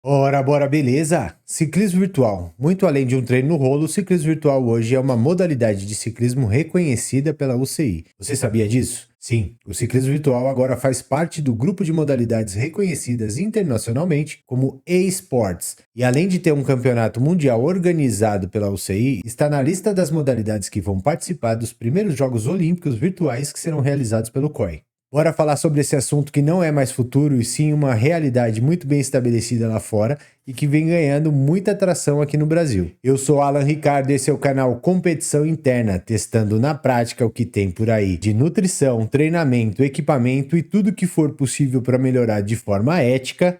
Ora, bora, beleza? Ciclismo virtual. Muito além de um treino no rolo, o ciclismo virtual hoje é uma modalidade de ciclismo reconhecida pela UCI. Você sabia disso? Sim, o ciclismo virtual agora faz parte do grupo de modalidades reconhecidas internacionalmente como eSports. E além de ter um campeonato mundial organizado pela UCI, está na lista das modalidades que vão participar dos primeiros Jogos Olímpicos virtuais que serão realizados pelo COI. Bora falar sobre esse assunto que não é mais futuro e sim uma realidade muito bem estabelecida lá fora e que vem ganhando muita atração aqui no Brasil. Eu sou Alan Ricardo e esse é o canal Competição Interna, testando na prática o que tem por aí de nutrição, treinamento, equipamento e tudo que for possível para melhorar de forma ética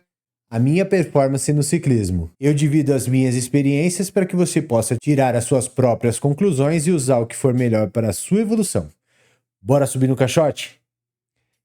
a minha performance no ciclismo. Eu divido as minhas experiências para que você possa tirar as suas próprias conclusões e usar o que for melhor para a sua evolução. Bora subir no caixote?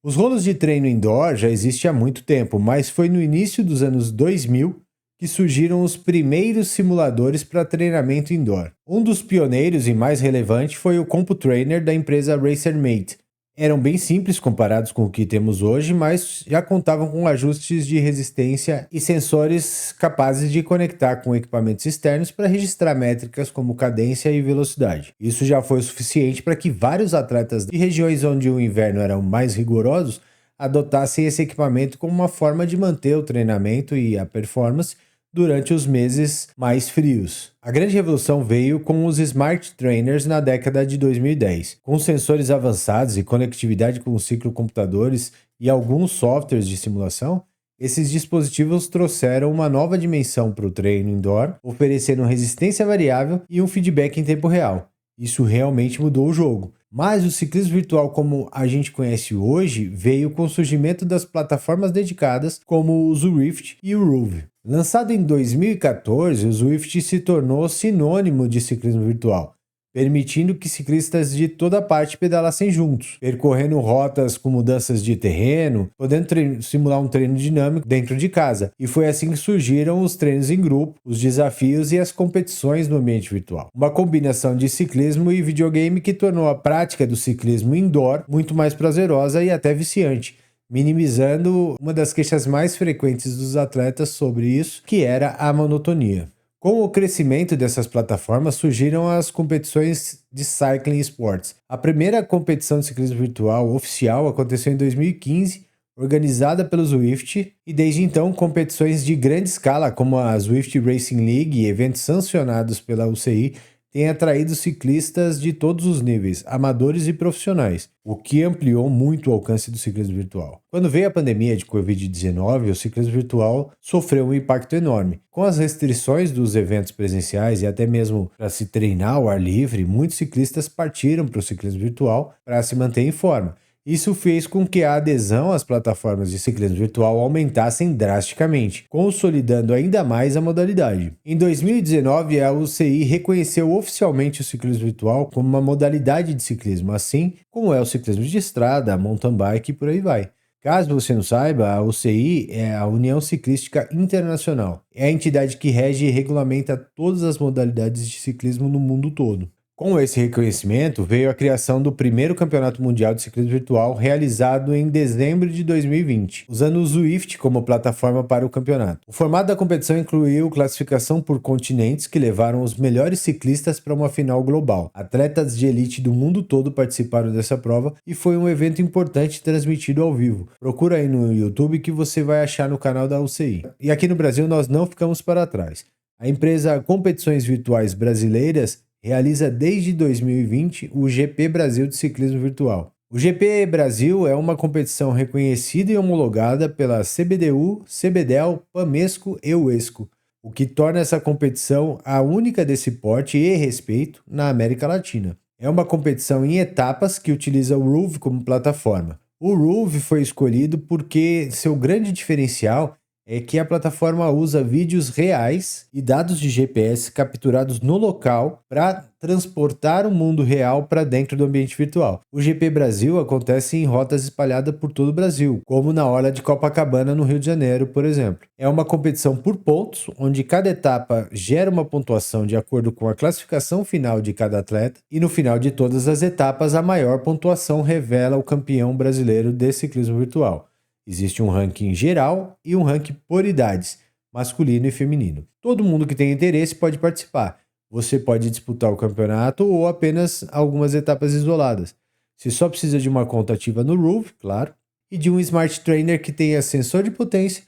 Os rolos de treino indoor já existem há muito tempo, mas foi no início dos anos 2000 que surgiram os primeiros simuladores para treinamento indoor. Um dos pioneiros e mais relevante foi o CompuTrainer da empresa RacerMate. Eram bem simples comparados com o que temos hoje, mas já contavam com ajustes de resistência e sensores capazes de conectar com equipamentos externos para registrar métricas como cadência e velocidade. Isso já foi o suficiente para que vários atletas de regiões onde o inverno era mais rigoroso adotassem esse equipamento como uma forma de manter o treinamento e a performance durante os meses mais frios. A grande revolução veio com os Smart Trainers na década de 2010. Com sensores avançados e conectividade com ciclocomputadores e alguns softwares de simulação, esses dispositivos trouxeram uma nova dimensão para o treino indoor, oferecendo resistência variável e um feedback em tempo real. Isso realmente mudou o jogo. Mas o ciclismo virtual como a gente conhece hoje veio com o surgimento das plataformas dedicadas como o Zwift e o Roove. Lançado em 2014, o Zwift se tornou sinônimo de ciclismo virtual, permitindo que ciclistas de toda parte pedalassem juntos, percorrendo rotas com mudanças de terreno, podendo simular um treino dinâmico dentro de casa. E foi assim que surgiram os treinos em grupo, os desafios e as competições no ambiente virtual. Uma combinação de ciclismo e videogame que tornou a prática do ciclismo indoor muito mais prazerosa e até viciante, minimizando uma das queixas mais frequentes dos atletas sobre isso, que era a monotonia. Com o crescimento dessas plataformas, surgiram as competições de Cycling Sports. A primeira competição de ciclismo virtual oficial aconteceu em 2015, organizada pelo Zwift, e desde então competições de grande escala, como a Zwift Racing League e eventos sancionados pela UCI, têm atraído ciclistas de todos os níveis, amadores e profissionais, o que ampliou muito o alcance do ciclismo virtual. Quando veio a pandemia de Covid-19, o ciclismo virtual sofreu um impacto enorme. Com as restrições dos eventos presenciais e até mesmo para se treinar ao ar livre, muitos ciclistas partiram para o ciclismo virtual para se manter em forma. Isso fez com que a adesão às plataformas de ciclismo virtual aumentassem drasticamente, consolidando ainda mais a modalidade. Em 2019, a UCI reconheceu oficialmente o ciclismo virtual como uma modalidade de ciclismo, assim como é o ciclismo de estrada, mountain bike e por aí vai. Caso você não saiba, a UCI é a União Ciclística Internacional. É a entidade que rege e regulamenta todas as modalidades de ciclismo no mundo todo. Com esse reconhecimento, veio a criação do primeiro Campeonato Mundial de Ciclismo Virtual, realizado em dezembro de 2020, usando o Zwift como plataforma para o campeonato. O formato da competição incluiu classificação por continentes, que levaram os melhores ciclistas para uma final global. Atletas de elite do mundo todo participaram dessa prova e foi um evento importante transmitido ao vivo. Procura aí no YouTube que você vai achar no canal da UCI. E aqui no Brasil nós não ficamos para trás. A empresa Competições Virtuais Brasileiras realiza desde 2020 o GP Brasil de Ciclismo Virtual. O GP Brasil é uma competição reconhecida e homologada pela CBDU, CBDEL, PAMESCO e UESCO, o que torna essa competição a única desse porte e respeito na América Latina. É uma competição em etapas que utiliza o Roove como plataforma. O Roove foi escolhido porque seu grande diferencial é que a plataforma usa vídeos reais e dados de GPS capturados no local para transportar o mundo real para dentro do ambiente virtual. O GP Brasil acontece em rotas espalhadas por todo o Brasil, como na Orla de Copacabana, no Rio de Janeiro, por exemplo. É uma competição por pontos, onde cada etapa gera uma pontuação de acordo com a classificação final de cada atleta, e no final de todas as etapas, a maior pontuação revela o campeão brasileiro de ciclismo virtual. Existe um ranking geral e um ranking por idades. masculino e feminino. Todo mundo que tem interesse pode participar. Você pode disputar o campeonato ou apenas algumas etapas isoladas. Você só precisa de uma conta ativa no Roove, claro, e de um Smart Trainer que tenha sensor de potência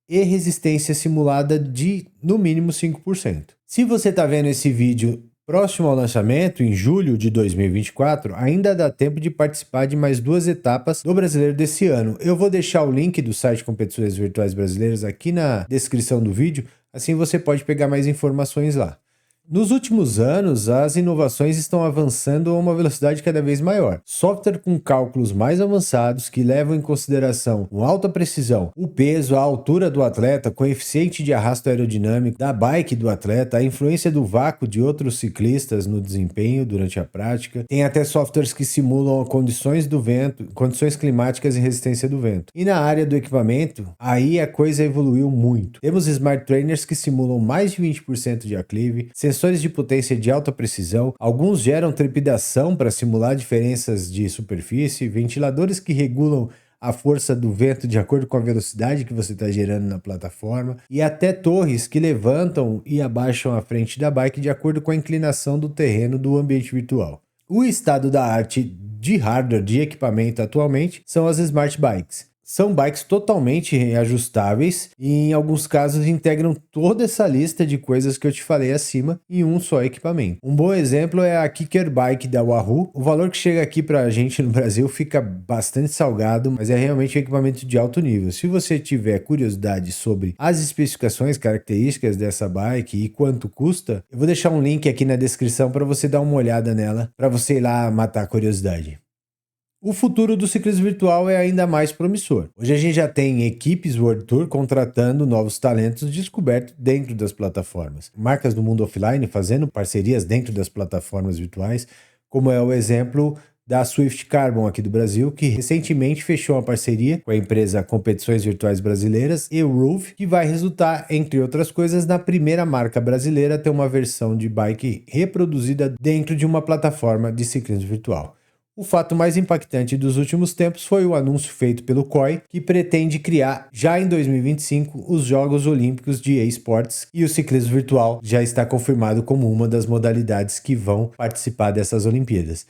e resistência simulada de no mínimo 5%. Se você está vendo esse vídeo próximo ao lançamento, em julho de 2024, ainda dá tempo de participar de mais 2 etapas do Brasileiro desse ano. Eu vou deixar o link do site Competições Virtuais Brasileiras aqui na descrição do vídeo, assim você pode pegar mais informações lá. Nos últimos anos, as inovações estão avançando a uma velocidade cada vez maior. Software com cálculos mais avançados que levam em consideração com alta precisão o peso, a altura do atleta, coeficiente de arrasto aerodinâmico da bike do atleta, a influência do vácuo de outros ciclistas no desempenho durante a prática. Tem até softwares que simulam condições do vento, condições climáticas e resistência do vento. E na área do equipamento, aí a coisa evoluiu muito. Temos Smart Trainers que simulam mais de 20% de aclive, sensores de potência de alta precisão, alguns geram trepidação para simular diferenças de superfície, ventiladores que regulam a força do vento de acordo com a velocidade que você está gerando na plataforma, e até torres que levantam e abaixam a frente da bike de acordo com a inclinação do terreno do ambiente virtual. O estado da arte de hardware de equipamento atualmente são as Smart Bikes. São bikes totalmente reajustáveis e em alguns casos integram toda essa lista de coisas que eu te falei acima em um só equipamento. Um bom exemplo é a Kicker Bike da Wahoo. O valor que chega aqui pra gente no Brasil fica bastante salgado, mas é realmente um equipamento de alto nível. Se você tiver curiosidade sobre as especificações, características dessa bike e quanto custa, eu vou deixar um link aqui na descrição para você dar uma olhada nela, para você ir lá matar a curiosidade. O futuro do ciclismo virtual é ainda mais promissor. Hoje a gente já tem equipes World Tour contratando novos talentos descobertos dentro das plataformas. Marcas do mundo offline fazendo parcerias dentro das plataformas virtuais, como é o exemplo da Swift Carbon aqui do Brasil, que recentemente fechou uma parceria com a empresa Competições Virtuais Brasileiras e o Roove, que vai resultar, entre outras coisas, na primeira marca brasileira a ter uma versão de bike reproduzida dentro de uma plataforma de ciclismo virtual. O fato mais impactante dos últimos tempos foi o anúncio feito pelo COI, que pretende criar, já em 2025, os Jogos Olímpicos de eSports, e o ciclismo virtual já está confirmado como uma das modalidades que vão participar dessas Olimpíadas.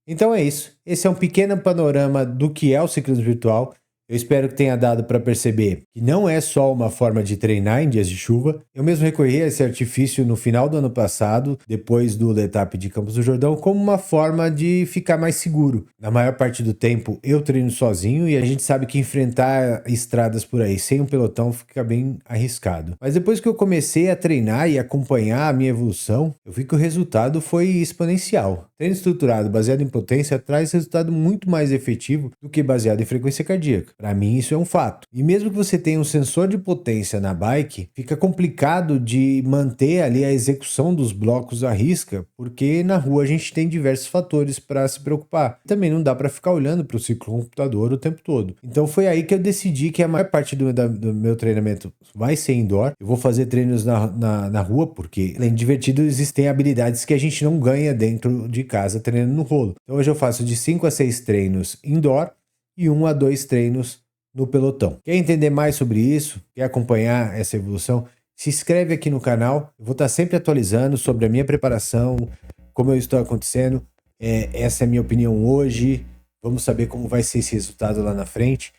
Então é isso. Esse é um pequeno panorama do que é o ciclismo virtual. Eu espero que tenha dado para perceber que não é só uma forma de treinar em dias de chuva. Eu mesmo recorri a esse artifício no final do ano passado, depois do Letap de Campos do Jordão, como uma forma de ficar mais seguro. Na maior parte do tempo eu treino sozinho e a gente sabe que enfrentar estradas por aí sem um pelotão fica bem arriscado. Mas depois que eu comecei a treinar e acompanhar a minha evolução, eu vi que o resultado foi exponencial. Treino estruturado baseado em potência traz resultado muito mais efetivo do que baseado em frequência cardíaca. Para mim isso é um fato. E mesmo que você tenha um sensor de potência na bike, fica complicado de manter ali a execução dos blocos à risca, porque na rua a gente tem diversos fatores para se preocupar. Também não dá para ficar olhando para o ciclocomputador o tempo todo. Então foi aí que eu decidi que a maior parte do meu treinamento vai ser indoor. Eu vou fazer treinos na rua, porque além de divertido, existem habilidades que a gente não ganha dentro de casa treinando no rolo. Então hoje eu faço de 5 a 6 treinos indoor e 1 a 2 treinos no pelotão. Quer entender mais sobre isso? Quer acompanhar essa evolução? Se inscreve aqui no canal. Eu vou estar sempre atualizando sobre a minha preparação, como eu estou acontecendo. Essa é a minha opinião hoje. Vamos saber como vai ser esse resultado lá na frente.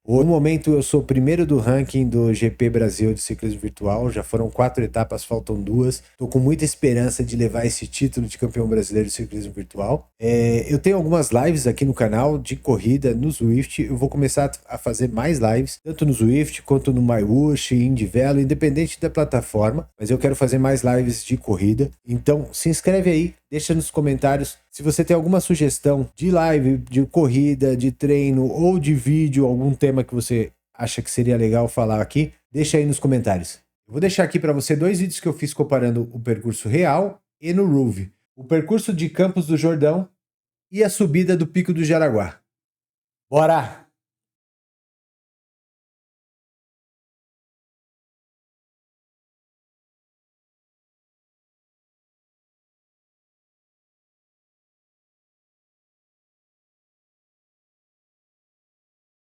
No momento eu sou o primeiro do ranking do GP Brasil de ciclismo virtual, já foram 4 etapas, faltam 2. Estou com muita esperança de levar esse título de campeão brasileiro de ciclismo virtual. Eu tenho algumas lives aqui no canal de corrida no Zwift, eu vou começar a fazer mais lives, tanto no Zwift quanto no MyWush, IndyVelo, independente da plataforma, mas eu quero fazer mais lives de corrida. Então se inscreve aí, deixa nos comentários se você tem alguma sugestão de live, de corrida, de treino ou de vídeo, algum tema que você acha que seria legal falar aqui, deixa aí nos comentários. Eu vou deixar aqui para você 2 vídeos que eu fiz comparando o percurso real e no Roove. O percurso de Campos do Jordão e a subida do Pico do Jaraguá. Bora!